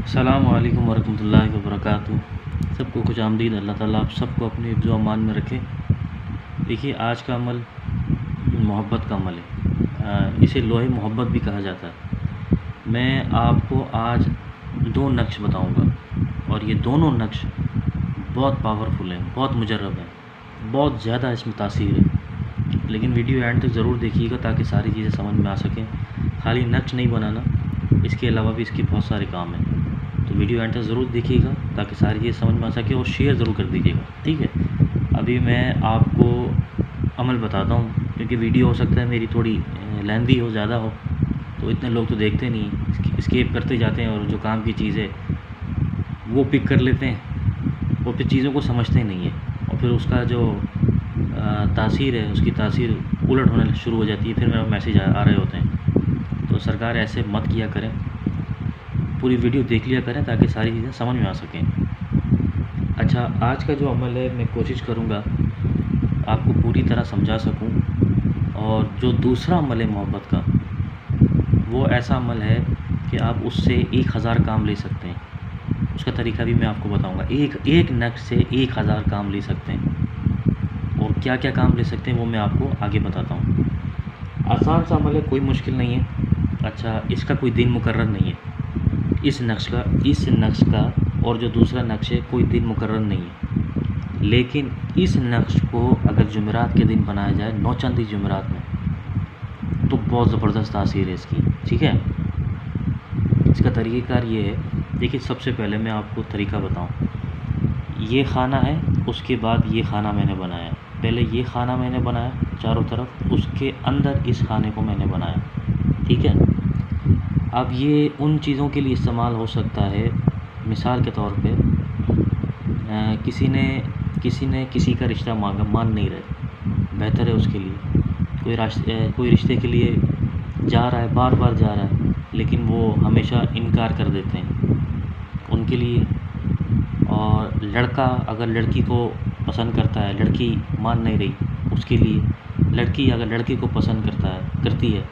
अस्सलामु अलैकुम वरहमतुल्लाहि वबरकातुहू। सबको खुश आमदीद। अल्लाह ताला आप सबको अपने हिफ्ज़ व अमान में रखे। देखिए, आज का अमल मोहब्बत का अमल है। इसे लोहे मोहब्बत भी कहा जाता है। मैं आपको आज दो नक्श बताऊंगा और ये दोनों नक्श बहुत पावरफुल हैं, बहुत मुजर्रब हैं, बहुत ज़्यादा इसमें तासीर है। लेकिन वीडियो एंड तक ज़रूर देखिएगा ताकि सारी चीज़ें समझ में आ सकें। खाली नक्श नहीं बनाना, इसके अलावा भी इसके बहुत सारे काम हैं। तो वीडियो एंड तक ज़रूर देखिएगा ताकि सारी चीज़ समझ में आ सके और शेयर ज़रूर कर दीजिएगा, ठीक है। अभी मैं आपको अमल बताता हूँ, क्योंकि वीडियो हो सकता है मेरी थोड़ी लेंदी हो, ज़्यादा हो, तो इतने लोग तो देखते नहीं, स्किप करते जाते हैं और जो काम की चीज़ है वो पिक कर लेते हैं और फिर चीज़ों को समझते नहीं है और फिर उसका जो तासीर है, उसकी तासीर उलट होने शुरू हो जाती है। फिर मेरा मैसेज आ रहे होते हैं। तो सरकार ऐसे मत किया करें, पूरी वीडियो देख लिया करें ताकि सारी चीज़ें समझ में आ सकें। अच्छा, आज का जो अमल है मैं कोशिश करूँगा आपको पूरी तरह समझा सकूँ। और जो दूसरा अमल है मोहब्बत का, वो ऐसा अमल है कि आप उससे 1000 काम ले सकते हैं। उसका तरीका भी मैं आपको बताऊँगा। एक नक्श से 1000 काम ले सकते हैं और क्या क्या काम ले सकते हैं वो मैं आपको आगे बताता हूँ। आसान सा अमल है, कोई मुश्किल नहीं है। अच्छा, इसका कोई दिन मुकर्रर नहीं है। इस नक्श का और जो दूसरा नक्श है, कोई दिन मुकर्रर नहीं है। लेकिन इस नक्श को अगर जुमेरात के दिन बनाया जाए, नौचंदी जुमेरात में, तो बहुत ज़बरदस्त तासीर है इसकी, ठीक है। इसका तरीक़ाकार ये है। देखिए, सबसे पहले मैं आपको तरीका बताऊं। ये खाना है, उसके बाद ये खाना मैंने बनाया। पहले ये खाना मैंने बनाया चारों तरफ, उसके अंदर इस खाने को मैंने बनाया, ठीक है। अब ये उन चीज़ों के लिए इस्तेमाल हो सकता है, मिसाल के तौर पे किसी ने किसी का रिश्ता मांगा, मान नहीं रहे, बेहतर है उसके लिए। कोई रिश्ते के लिए जा रहा है, बार बार जा रहा है, लेकिन वो हमेशा इनकार कर देते हैं, उनके लिए। और लड़का अगर लड़की को पसंद करता है, लड़की मान नहीं रही, उसके लिए। लड़की अगर लड़के को पसंद करती है,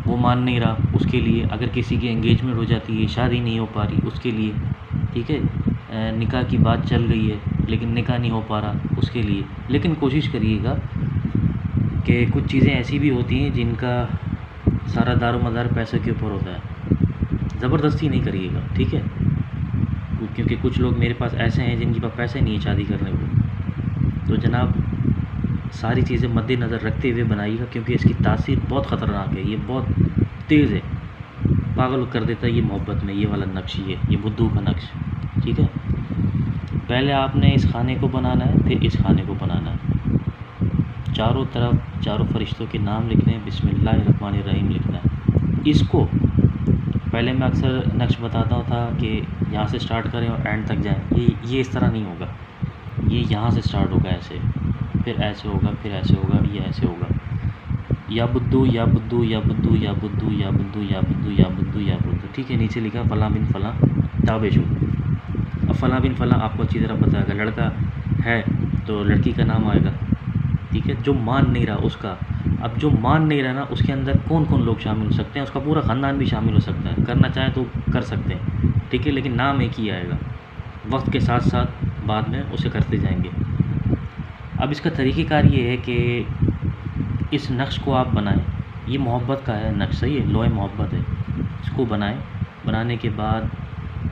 वो मान नहीं रहा, उसके लिए। अगर किसी की एंगेजमेंट हो जाती है, शादी नहीं हो पा रही, उसके लिए, ठीक है। निकाह की बात चल रही है लेकिन निकाह नहीं हो पा रहा, उसके लिए। लेकिन कोशिश करिएगा कि कुछ चीज़ें ऐसी भी होती हैं जिनका सारा दारोमदार पैसे के ऊपर होता है, ज़बरदस्ती नहीं करिएगा, ठीक है। क्योंकि कुछ लोग मेरे पास ऐसे हैं जिनके पास पैसे नहीं है शादी करने को। तो जनाब, सारी चीज़ें मद्देनज़र रखते हुए बनाइएगा, क्योंकि इसकी तासीर बहुत ख़तरनाक है। ये बहुत तेज़ है, पागल कर देता है ये मोहब्बत में। ये वाला नक्श, ये बुद्धू का नक्श, ठीक है। पहले आपने इस खाने को बनाना है, फिर इस खाने को बनाना है। चारों तरफ चारों फरिश्तों के नाम लिखने हैं, बिस्मिल्लाहिर्रहमानिर्रहीम लिखना है। इसको पहले मैं अक्सर नक्श बताता था कि यहाँ से स्टार्ट करें और एंड तक जाएं। ये इस तरह नहीं होगा। ये यहाँ से स्टार्ट होगा ऐसे, फिर ऐसे होगा, फिर ऐसे होगा, ये ऐसे होगा। या बुद्धू या बुद्धू या बुद्धू या बुद्धू या बुद्धू या बुद्धू या बुद्धू या बुद्धू, ठीक है। नीचे लिखा फ़लाँ बिन फ़लाँ ताबेशु। अब फ़लाँ बिन फ़लाँ आपको अच्छी तरह पता है, अगर लड़का है तो लड़की का नाम आएगा, ठीक है। जो मान नहीं रहा उसका। अब जो मान नहीं रहा ना, उसके अंदर कौन कौन लोग शामिल हो सकते हैं, उसका पूरा ख़ानदान भी शामिल हो सकता है। करना चाहें तो कर सकते हैं, ठीक है। लेकिन नाम एक ही आएगा, वक्त के साथ साथ बाद में उसे करते जाएंगे। अब इसका तरीक़ेकार ये है कि इस नक्श को आप बनाएं। ये मोहब्बत का है नक्श, सही है, लोहे मोहब्बत है। इसको बनाएं। बनाने के बाद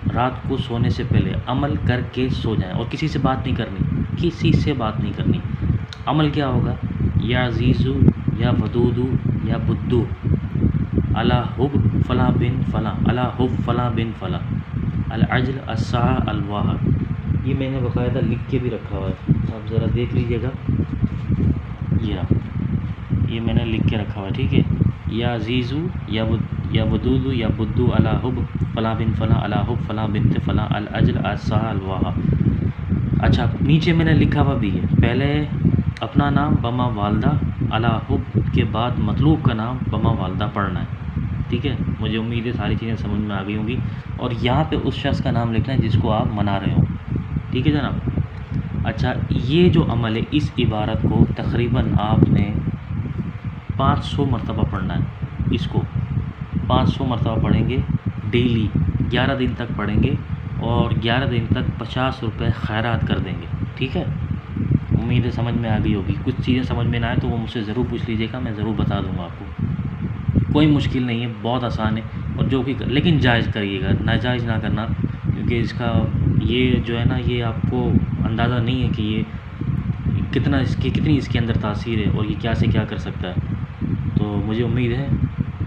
रात को सोने से पहले अमल करके सो जाएं और किसी से बात नहीं करनी, किसी से बात नहीं करनी। अमल क्या होगा? या अज़ीज़ू या वदूदू या बुद्धू अला हुब फ़लाँ बिन फ़लाँ, अला हुब फ़लाँ बिन फ़लाँ, अल अज्ल अस्सा अलवाह। ये मैंने बाकायदा लिख के भी रखा हुआ है, आप ज़रा देख लीजिएगा। ये मैंने लिख के रखा हुआ है, ठीक है। या अज़ीज़ू या वदूदू या बुद्धू अला हुब फ़लाँ बिन फ़लाँ, अला हुब फ़लाँ बिन्त फ़लाँ, अल अज्ल अस्सा अलवाह। अच्छा, नीचे मैंने लिखा हुआ भी है, पहले अपना नाम बमा वालदा, अला हुब के बाद मतलूब का नाम बमा वालदा पढ़ना है, ठीक है। मुझे उम्मीद है सारी चीज़ें समझ में आ गई होंगी। और यहाँ पे उस शख्स का नाम लिखना है जिसको आप मना रहे हो, ठीक है जनाब। अच्छा, ये जो अमल है, इस इबारत को तकरीबन आपने 500 मरतबा पढ़ना है। इसको 500 मरतबा पढ़ेंगे डेली, 11 दिन तक पढ़ेंगे और 11 दिन तक 50 रुपये खैरात कर देंगे। ठीक है, उम्मीद है समझ में आ गई होगी। कुछ चीज़ें समझ में ना आए तो वो मुझसे ज़रूर पूछ लीजिएगा, मैं ज़रूर बता दूँगा आपको। कोई मुश्किल नहीं है, बहुत आसान है। और जो कि लेकिन जायज़ करिएगा, नाजायज़ ना करना, क्योंकि इसका ये जो है ना, ये आपको अंदाज़ा नहीं है कि ये कितनी इसके अंदर तासीर है और ये क्या से क्या कर सकता है। तो मुझे उम्मीद है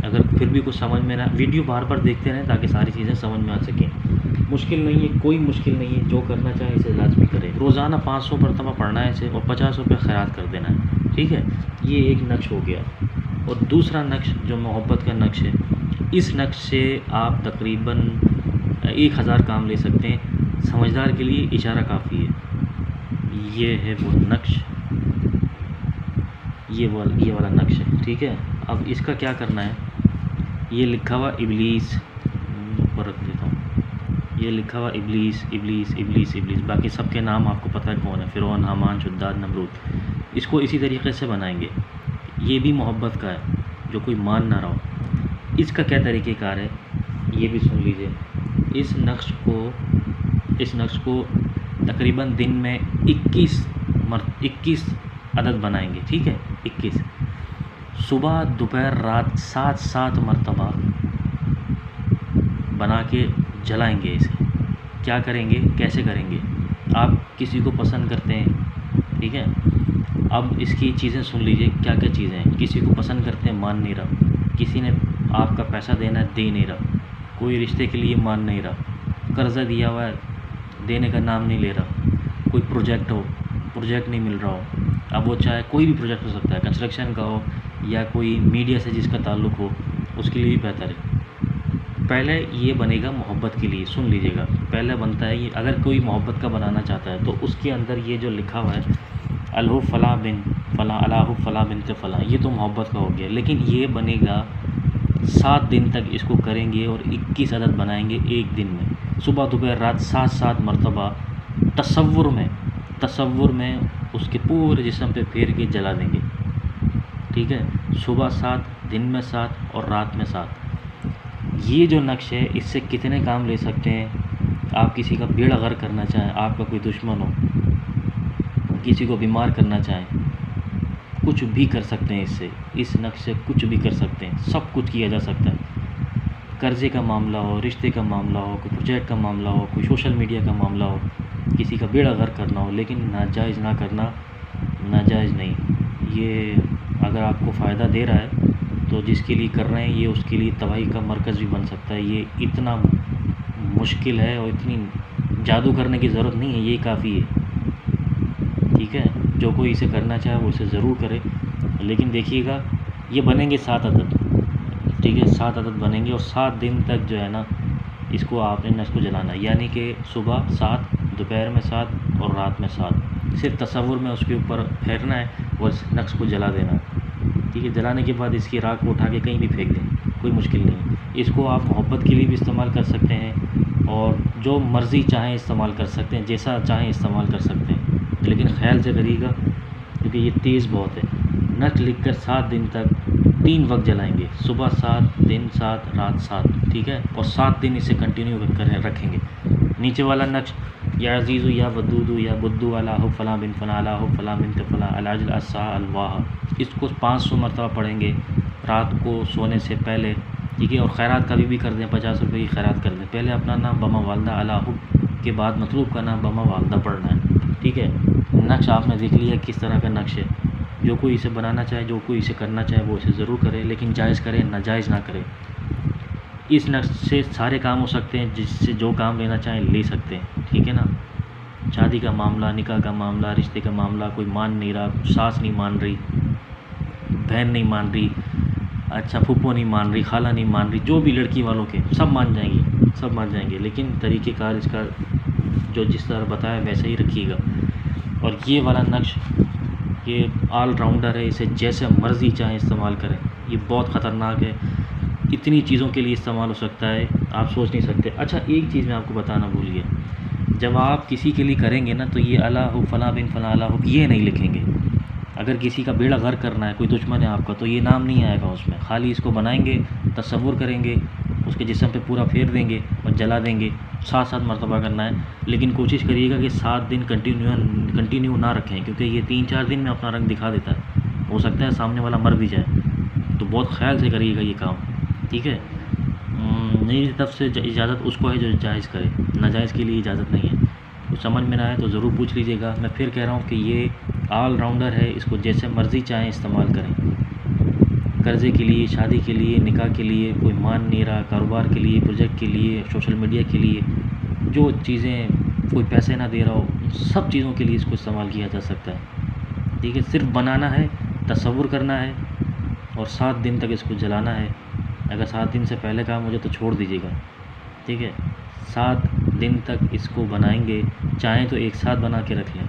अगर फिर भी कुछ समझ में ना, वीडियो बार बार देखते रहें ताकि सारी चीज़ें समझ में आ सकें। मुश्किल नहीं है, कोई मुश्किल नहीं है, जो करना चाहे इसे लाजमी करें। रोज़ाना 500 मरतबा पढ़ना है इसे और 50 रुपये खैरात कर देना है। ठीक है, ये एक नक्श हो गया। और दूसरा नक्श जो मोहब्बत का नक्श है, इस नक्श से आप तकरीबन 1000 काम ले सकते हैं। समझदार के लिए इशारा काफ़ी है। ये है वो नक्श, ये वाला नक्श है। ठीक है, अब इसका क्या करना है, ये लिखा हुआ इब्लीस, ऊपर रख देता हूँ, ये लिखा हुआ इब्लीस इब्लीस इब्लीस इब्लीस, बाकी सबके नाम आपको पता है कौन है, फ़िरौन, हामान, शुद्दाद, नमरूद। इसको इसी तरीके से बनाएंगे। ये भी मोहब्बत का है, जो कोई मान ना रहा हो। इसका क्या तरीक़ेकार है ये भी सुन लीजिए। इस नक्श को तकरीबन दिन में 21 अदद बनाएंगे। ठीक है, 21 सुबह दोपहर रात 7 मरतबा बना के जलाएंगे इसे। क्या करेंगे, कैसे करेंगे, आप किसी को पसंद करते हैं, ठीक है, अब इसकी चीज़ें सुन लीजिए क्या क्या चीज़ें हैं। किसी को पसंद करते हैं, मान नहीं रहा, किसी ने आपका पैसा देना है, दे नहीं रहा, कोई रिश्ते के लिए मान नहीं रहा, कर्ज़ा दिया हुआ है, देने का नाम नहीं ले रहा, कोई प्रोजेक्ट नहीं मिल रहा हो, अब वो चाहे कोई भी प्रोजेक्ट हो सकता है, कंस्ट्रक्शन का हो या कोई मीडिया से जिसका ताल्लुक़ हो, उसके लिए भी बेहतर है। पहले ये बनेगा मोहब्बत के लिए, सुन लीजिएगा। पहले बनता है ये, अगर कोई मोहब्बत का बनाना चाहता है तो उसके अंदर ये जो लिखा हुआ है अलहु फ़ला बिन फ़ला अलाहु फ़ला बिनते फ़ला, ये तो मोहब्बत का हो गया। लेकिन ये बनेगा 7 दिन तक इसको करेंगे और 21 अदद बनाएंगे एक दिन में, सुबह दोपहर रात 7 मरतबा तसव्वुर में उसके पूरे जिस्म पे फेर के जला देंगे। ठीक है, सुबह 7, दिन में 7 और रात में 7। ये जो नक्श है, इससे कितने काम ले सकते हैं। आप किसी का बेड़ा गर्क करना चाहें, आपका कोई दुश्मन हो, किसी को बीमार करना चाहें, कुछ भी कर सकते हैं इससे। इस नक्श से कुछ भी कर सकते हैं, सब कुछ किया जा सकता है। कर्ज़े का मामला हो, रिश्ते का मामला हो, कोई प्रोजेक्ट का मामला हो, कोई सोशल मीडिया का मामला हो, किसी का बेड़ा गर्क करना हो, लेकिन नाजायज़ ना करना, नाजायज़ नहीं। ये अगर आपको फ़ायदा दे रहा है तो जिसके लिए कर रहे हैं ये उसके लिए तबाही का मरकज़ भी बन सकता है। ये इतना मुश्किल है और इतनी जादू करने की ज़रूरत नहीं है, ये काफ़ी है। ठीक है, जो कोई इसे करना चाहे वो इसे ज़रूर करे। लेकिन देखिएगा ये बनेंगे 7 अदद। ठीक है, 7 अदद बनेंगे और 7 दिन तक जो है ना, इसको आपने नक्श को जलाना है। यानी कि सुबह 7, दोपहर में 7 और रात में 7। सिर्फ तसव्वुर में उसके ऊपर फेरना है और नक्श को जला देना है। ठीक है, जलाने के बाद इसकी राख को उठा के कहीं भी फेंक दें, कोई मुश्किल नहीं। इसको आप मोहब्बत के लिए भी इस्तेमाल कर सकते हैं और जो मर्ज़ी चाहें इस्तेमाल कर सकते हैं, जैसा चाहें इस्तेमाल कर सकते हैं। लेकिन ख्याल से करिएगा क्योंकि ये तेज़ बहुत है। नक्श लिखकर 7 दिन तक 3 वक्त जलाएंगे, सुबह 7, दिन 7, रात 7। ठीक है, और 7 दिन इसे कंटिन्यू कर रखेंगे। नीचे वाला नक्श या अज़ीज़ु या वदूदु या बुद्दू अलाहु फ़ला बिन फ़ला अलाहु फ़ला बिनते फ़ला अलाजिल अस्सा अलवाह, इसको 500 मरतबा पढ़ेंगे रात को सोने से पहले। ठीक है, और खैरात कभी भी कर दें, 50 रुपये की खैरात कर दें। पहले अपना नाम बमा वालदा अलाहु के बाद मतलूब का नाम बमा वालदा पढ़ना है। ठीक है, नक्श आपने देख लिया किस तरह का नक्श है। जो कोई इसे बनाना चाहे, जो कोई इसे करना चाहे वो इसे ज़रूर करे, लेकिन जायज़ करें, नाजायज़ ना करें। इस नक्श से सारे काम हो सकते हैं, जिससे जो काम लेना चाहें ले सकते हैं। ठीक है ना, शादी का मामला, निकाह का मामला, रिश्ते का मामला, कोई मान नहीं रहा, सास नहीं मान रही, बहन नहीं मान रही, अच्छा फूफो नहीं मान रही, खाला नहीं मान रही, जो भी लड़की वालों के सब मान जाएंगी, सब मान जाएंगे। लेकिन तरीक़ेकार इसका जो जिस तरह बताया वैसे ही रखिएगा। और ये वाला नक्श ये ऑल राउंडर है, इसे जैसे मर्ज़ी चाहें इस्तेमाल करें। ये बहुत ख़तरनाक है, इतनी चीज़ों के लिए इस्तेमाल हो सकता है आप सोच नहीं सकते। अच्छा, एक चीज़ मैं आपको बताना भूल गया, जब आप किसी के लिए करेंगे ना तो ये अलाहु फ़ला बिन फ़ला अलाहु ये नहीं लिखेंगे। अगर किसी का बेड़ा गर्क करना है, कोई दुश्मन है आपका, तो ये नाम नहीं आएगा उसमें। खाली इसको बनाएंगे, तसव्वुर करेंगे उसके जिस्म पे पूरा फेर देंगे और जला देंगे। 7-7 मरतबा करना है, लेकिन कोशिश करिएगा कि 7 दिन कंटिन्यू ना रखें, क्योंकि ये 3-4 दिन में अपना रंग दिखा देता है। हो सकता है सामने वाला मर भी जाए, तो बहुत ख्याल से करिएगा ये काम, ठीक है। मेरी तरफ से इजाज़त उसको है जो जायज़ करे, नाजायज़ के लिए इजाज़त नहीं है। कुछ समझ में ना आए तो ज़रूर पूछ लीजिएगा। मैं फिर कह रहा हूँ कि ये ऑल राउंडर है, इसको जैसे मर्ज़ी चाहें इस्तेमाल करें। कर्ज़े के लिए, शादी के लिए, निकाह के लिए, कोई मान नहीं रहा, कारोबार के लिए, प्रोजेक्ट के लिए, सोशल मीडिया के लिए, जो चीज़ें कोई पैसे ना दे रहा हो, सब चीज़ों के लिए इसको इस्तेमाल किया जा सकता है, ठीक है। सिर्फ बनाना है, तसव्वुर करना है और 7 दिन तक इसको जलाना है। अगर 7 दिन से पहले काम हो जाए तो छोड़ दीजिएगा, ठीक है। 7 दिन तक इसको बनाएंगे, चाहें तो एक साथ बना के रख लें,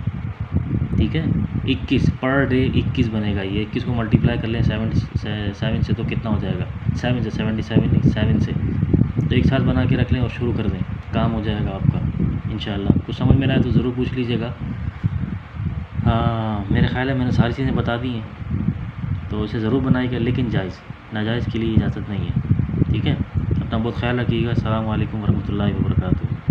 ठीक है। 21 पर डे 21 बनेगा। ये 21 को मल्टीप्लाई कर लें 7 से तो कितना हो जाएगा, 7 से 77 नहीं, 7 से तो एक साथ बना के रख लें और शुरू कर दें, काम हो जाएगा आपका इंशाल्लाह। कुछ समझ में आए तो ज़रूर पूछ लीजिएगा। हाँ, मेरे ख्याल है मैंने सारी चीज़ें बता दी हैं, तो इसे ज़रूर बनाइएगा, लेकिन जायज़, नाजायज़ के लिए इजाज़त नहीं है, ठीक है। अपना बहुत ख्याल रखिएगा। अस्सलामु अलैकुम वरहमतुल्लाहि वबरकातुहू।